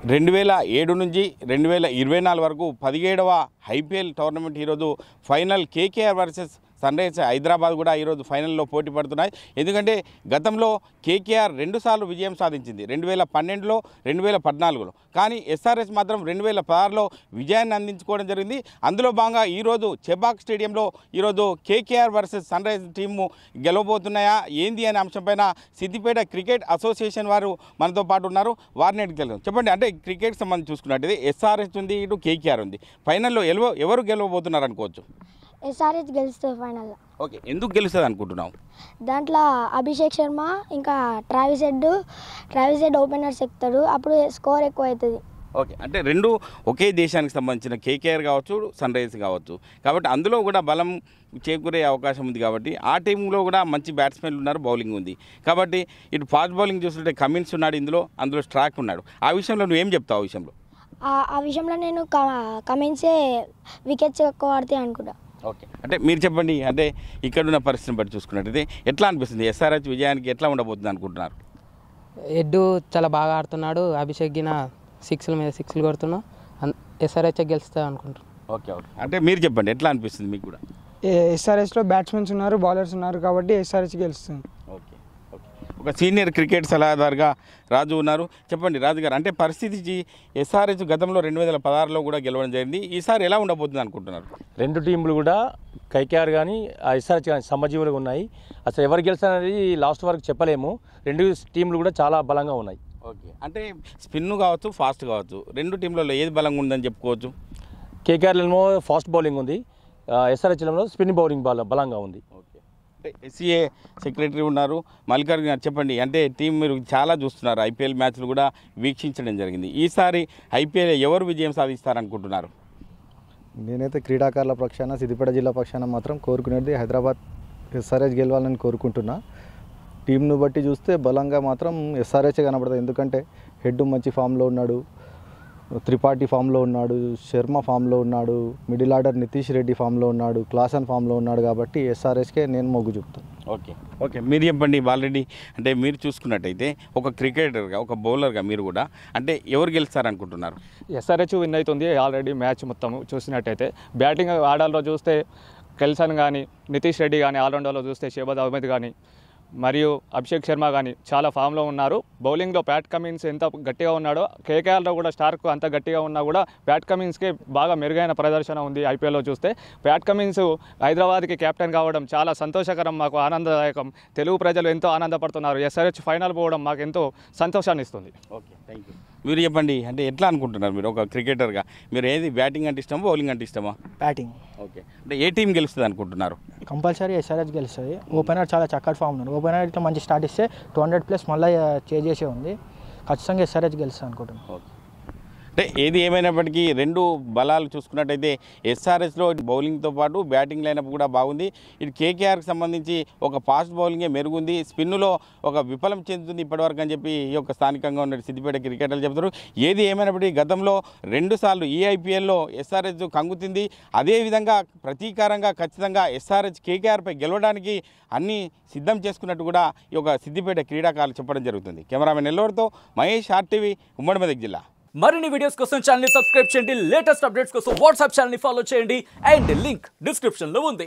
2007 నుంచి 2024 వరకు 17వ ఐపీఎల్ టోర్నమెంట్ ఈరోజు final KKR versus Sunrisers Hyderabad కూడా ఈరోజు ఫైనల్లో పోటీ పడుతున్నాయి. ఎందుకంటే గతంలో కేకేఆర్ 2 సార్లు విజయం సాధించింది, 2012లో 2014లో. కానీ ఎస్ఆర్హెచ్ మాత్రం 2016లో విజయాన్ని అందించుకోవడం జరిగింది. అందులో భాగంగా ఈరోజు చెబాక్ స్టేడియంలో ఈరోజు KKR versus Sunrisers team గెలవబోతున్నాయా ఏంది అనే అంశంపైన సిద్దిపేట క్రికెట్ అసోసియేషన్ వారు మనతో పాటు ఉన్నారు. వారిని అడిగి చెప్పండి, అంటే క్రికెట్కి సంబంధించి చూసుకున్నట్టయితే ఎస్ఆర్హెచ్ ఉంది, ఇటు కేకేఆర్ ఉంది. ఫైనల్లో ఎవరు గెలవబోతున్నారు అనుకోవచ్చు? ఎస్ఆర్హెచ్ గెలుస్తుంది ఫైనల్లో. ఓకే, ఎందుకు గెలుస్తుంది అనుకుంటున్నావు? దాంట్లో అభిషేక్ శర్మ ఇంకా ట్రావిస్ హెడ్ ఓపెనర్స్ ఎక్కుతాడు, అప్పుడు స్కోర్ ఎక్కువ అవుతుంది. ఓకే, అంటే రెండు ఒకే దేశానికి సంబంధించిన కేకేఆర్ కావచ్చు, సన్ రైజర్స్ కావచ్చు, కాబట్టి అందులో కూడా బలం చేకూరే అవకాశం ఉంది. కాబట్టి ఆ టీంలో కూడా మంచి బ్యాట్స్మెన్లు ఉన్నారు, బౌలింగ్ ఉంది. కాబట్టి ఇటు ఫాస్ట్ బౌలింగ్ చూస్తుంటే కమిన్స్ ఉన్నాడు, అందులో స్ట్రాక్ ఉన్నాడు. ఆ విషయంలో నువ్వు ఏం చెప్తావు? ఆ విషయంలో నేను కమిన్సే వికెట్స్ ఎక్కువ పడతాయి అనుకుంటా. ఓకే, అంటే మీరు చెప్పండి, అంటే ఇక్కడున్న పరిస్థితిని బట్టి చూసుకున్నట్టయితే ఎట్లా అనిపిస్తుంది? ఎస్ఆర్హెచ్ విజయానికి ఎట్లా ఉండబోతుంది అనుకుంటున్నారు? ఎడ్డు చాలా బాగా ఆడుతున్నాడు, అభిషేక్ గిన 6ల మీద 6లు కొడుతున్నా, ఎస్ఆర్హెచ్ గెలుస్తా అనుకుంటున్నాను. ఓకే, అంటే మీరు చెప్పండి, ఎట్లా అనిపిస్తుంది మీకు కూడా? ఎస్ఆర్హెచ్లో బ్యాట్స్మెన్స్ ఉన్నారు, బౌలర్స్ ఉన్నారు, కాబట్టి ఎస్ఆర్హెచ్ గెలుస్తుంది. ఓకే, ఒక సీనియర్ క్రికెట్ సలహాదారుగా రాజు ఉన్నారు. చెప్పండి రాజు గారు, అంటే పరిస్థితి ఎస్ఆర్హెచ్ గతంలో 2016లో కూడా గెలవడం జరిగింది. ఈసారి ఎలా ఉండబోతుంది అనుకుంటున్నారు? రెండు టీంలు కూడా కేకేఆర్ కానీ ఎస్ఆర్హెచ్ కానీ సమజీవులుగా ఉన్నాయి. అసలు ఎవరు గెలుస్తారనేది లాస్ట్ వరకు చెప్పలేము. రెండు టీంలు కూడా చాలా బలంగా ఉన్నాయి. ఓకే, అంటే స్పిన్ కావచ్చు, ఫాస్ట్ కావచ్చు, రెండు టీంలలో ఏది బలంగా ఉందని చెప్పుకోవచ్చు? కేకేఆర్లో ఫాస్ట్ బౌలింగ్ ఉంది, ఎస్ఆర్హెచ్లో స్పిన్ బౌలింగ్ బలంగా ఉంది. అంటే ఎస్సీఏ సెక్రటరీ ఉన్నారు, మల్లికార్జున గారు, చెప్పండి, అంటే టీం మీరు చాలా చూస్తున్నారు, ఐపీఎల్ మ్యాచ్లు కూడా వీక్షించడం జరిగింది. ఈసారి ఐపీఎల్ ఎవరు విజయం సాధిస్తారనుకుంటున్నారు? నేనైతే క్రీడాకారుల పక్షాన, సిద్దిపేట జిల్లా పక్షాన మాత్రం కోరుకునేది హైదరాబాద్ ఎస్ఆర్హెచ్ గెలవాలని కోరుకుంటున్నా. టీంను బట్టి చూస్తే బలంగా మాత్రం ఎస్ఆర్హెచ్ కనబడుతుంది. ఎందుకంటే హెడ్ మంచి ఫామ్లో ఉన్నాడు, త్రిపాఠి ఫామ్లో ఉన్నాడు, శర్మ ఫామ్లో ఉన్నాడు, మిడిల్ ఆర్డర్ నితీష్ రెడ్డి ఫామ్లో ఉన్నాడు, క్లాసన్ ఫామ్లో ఉన్నాడు. కాబట్టి ఎస్ఆర్హెచ్కే నేను మొగ్గు చూపుతాను. ఓకే, మీరు చెప్పండి బాలరెడ్డి, అంటే మీరు చూసుకున్నట్టయితే ఒక క్రికెటర్గా, ఒక బౌలర్గా మీరు కూడా, అంటే ఎవరు గెలుస్తారనుకుంటున్నారు? ఎస్ఆర్హెచ్ విన్ అవుతుంది ఆల్రెడీ మ్యాచ్ మొత్తం చూసినట్టయితే. బ్యాటింగ్ ఆర్డర్లో చూస్తే కెల్సన్ కానీ, నితీష్ రెడ్డి కానీ, ఆల్రౌండర్లో చూస్తే షేబాజ్ అహ్మద్ కానీ, మరియు అభిషేక్ శర్మ కానీ చాలా ఫామ్లో ఉన్నారు. బౌలింగ్లో ప్యాట్ కమిన్స్ ఎంత గట్టిగా ఉన్నాడో, కేకేఆర్లో కూడా స్టార్క్ అంత గట్టిగా ఉన్నా కూడా ప్యాట్ కమిన్స్కి బాగా మెరుగైన ప్రదర్శన ఉంది. ఐపీఎల్లో చూస్తే ప్యాట్ కమిన్స్ హైదరాబాద్కి కెప్టెన్ కావడం చాలా సంతోషకరం, మాకు ఆనందదాయకం. తెలుగు ప్రజలు ఎంతో ఆనందపడుతున్నారు. ఎస్ఆర్హెచ్ ఫైనల్ పోవడం మాకు ఎంతో సంతోషాన్ని ఇస్తుంది. Okay, thank you. మీరు చెప్పండి, అంటే ఎట్లా అనుకుంటున్నారు మీరు ఒక క్రికెటర్గా? మీరు ఏది బ్యాటింగ్ అంటే ఇష్టమా, బౌలింగ్ అంటే ఇష్టమా? బ్యాటింగ్. ఓకే, అంటే ఏ టీం గెలుస్తుంది అనుకుంటున్నారు? కంపల్సరీ ఎస్ఆర్హెచ్ గెలుస్తుంది. ఓపెనర్ చాలా చక్కటి ఫామ్ ఉన్నారు. ఓపెనర్ ఇట్లా మంచి స్టార్ట్ ఇస్తే 200+ మళ్ళీ చేసే ఉంది. ఖచ్చితంగా ఎస్ఆర్హెచ్ గెలుస్తుంది అనుకుంటున్నాను. ఓకే, అంటే ఏది ఏమైనప్పటికీ రెండు బలాలు చూసుకున్నట్టయితే ఎస్ఆర్హెచ్లో బౌలింగ్తో పాటు బ్యాటింగ్ లైనప్ కూడా బాగుంది. ఇటు కేకేఆర్కి సంబంధించి ఒక ఫాస్ట్ బౌలింగే మెరుగుంది, స్పిన్నులో ఒక విఫలం చెందుతుంది ఇప్పటివరకు అని చెప్పి ఈ యొక్క స్థానికంగా ఉన్న సిద్దిపేట క్రికెటర్లు చెబుతారు. ఏది ఏమైనప్పటికీ గతంలో 2 సార్లు ఈ ఐపీఎల్లో ఎస్ఆర్హెచ్ కంగుతింది. అదేవిధంగా ప్రతీకారంగా ఖచ్చితంగా ఎస్ఆర్హెచ్ కేకేఆర్పై గెలవడానికి అన్నీ సిద్ధం చేసుకున్నట్టు కూడా ఈ యొక్క సిద్దిపేట క్రీడాకారులు చెప్పడం జరుగుతుంది. కెమెరామెన్ ఎల్లోర్తో మహేష్, RTV, ఉమ్మడి మెదక్ జిల్లా. మరిన్ని వీడియోస్ కోసం ఛానల్ ని సబ్స్క్రైబ్ చేయండి, లేటెస్ట్ అప్డేట్స్ కోసం వాట్సాప్ ఛానల్ ని ఫాలో చేయండి, అండ్ లింక్ డిస్క్రిప్షన్ లో ఉంది.